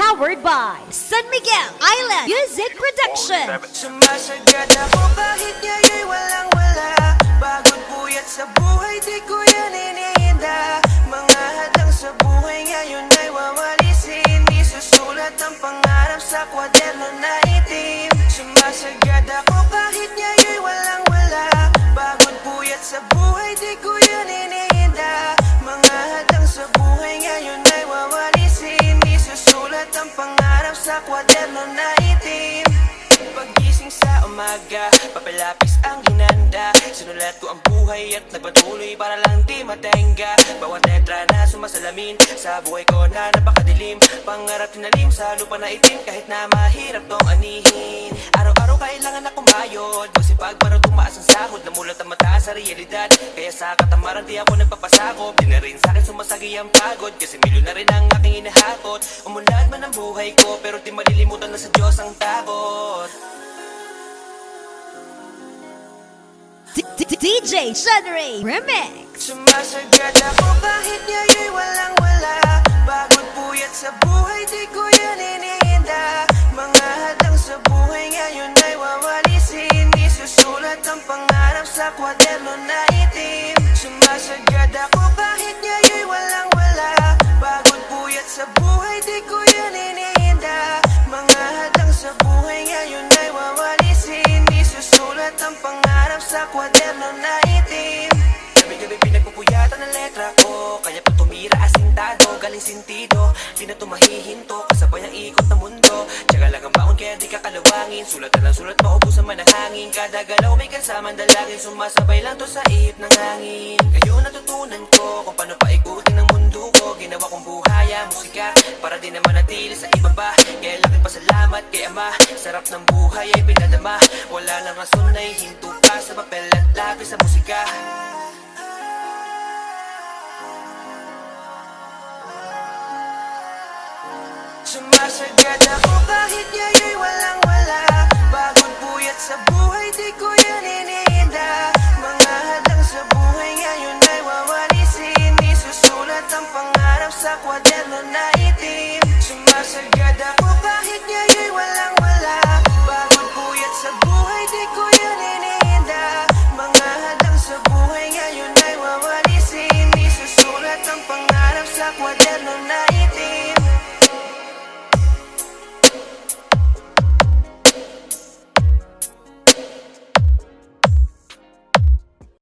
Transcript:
Powered by San Miguel Island Music Production. Sumasagad ako kahit ngayon'y walang-wala. Pagod puyat sa buhay, di ko yan iniinda. Mga hadlang sa buhay ngayon ay wawalisin. Isusulat ang pangarap sa kwaderno na itim. Sumasagad ako kahit ngayon'y walang-wala. Pagod puyat sa buhay, di ko yan iniinda. Mga hadlang sa buhay ngayon ay wawalisin. Isusulat ang pangarap sa kwaderno na itim. Pagising sa umaga, papalapis ang hinanda. Sinulat ko ang buhay at nagpatuloy para lang di matenga. Bawat letra na sumasalamin sa buhay ko na napakadilim. Pangarap tinalim sa lupa na itim kahit na mahirap tong anihin. Araw-araw kailangan na kumayod, magsipag para tumaas ang sahod. Namulat ang mata sa realidad, kaya sa katamaran di ako nagpapasakop. Di na rin sa'kin sumasagi ang pagod, kasi milyon na rin ang aking inahatot. Umunlad man ang buhay ko, pero di malilimutan na sa Diyos ang takot. DJ Shunray Remix. Sumasagad ako kahit ngayon'y walang-wala. Pagod puyat sa buhay, di ko yan iniinda. Mga hadlang sa buhay ngayon ay wawalisin. Isusulat ang pangarap sa kwaderno na itim. Sumasagad ako kahit ngayon'y walang-wala. Pagod puyat sa buhay, di ko yan iniinda. Mga hadlang sa buhay ngayon ay wawalisin. Isusulat ang pangarap sa kwaderno na itim. Gabi-gabi pinagpupuyatan ang letra ko, kaya pa tumira asintado, galing sintido. Di na tumahihinto, kasabay ang ikot ng mundo. Tiyaga lang ang baon kaya di ka kalawangin. Sulat na lang sulat, maubusan man ang hangin. Kada galaw may kasamang dalangin, sumasabay lang to sa ihip ng hangin. Ngayon natutunan ko kung paano paikutin ang mundo ko. Ginawa kong buhaya, musika, para di na manatili sa ibaba. Kaya laki pasalamat kay Ama, sarap ng buhay ay pinadama. Wala lang rason na ihinto ka sa papel at lapis sa musika. Sumasagad ako kahit ngayon'y walang-wala. Pagod puyat sa buhay, di ko yan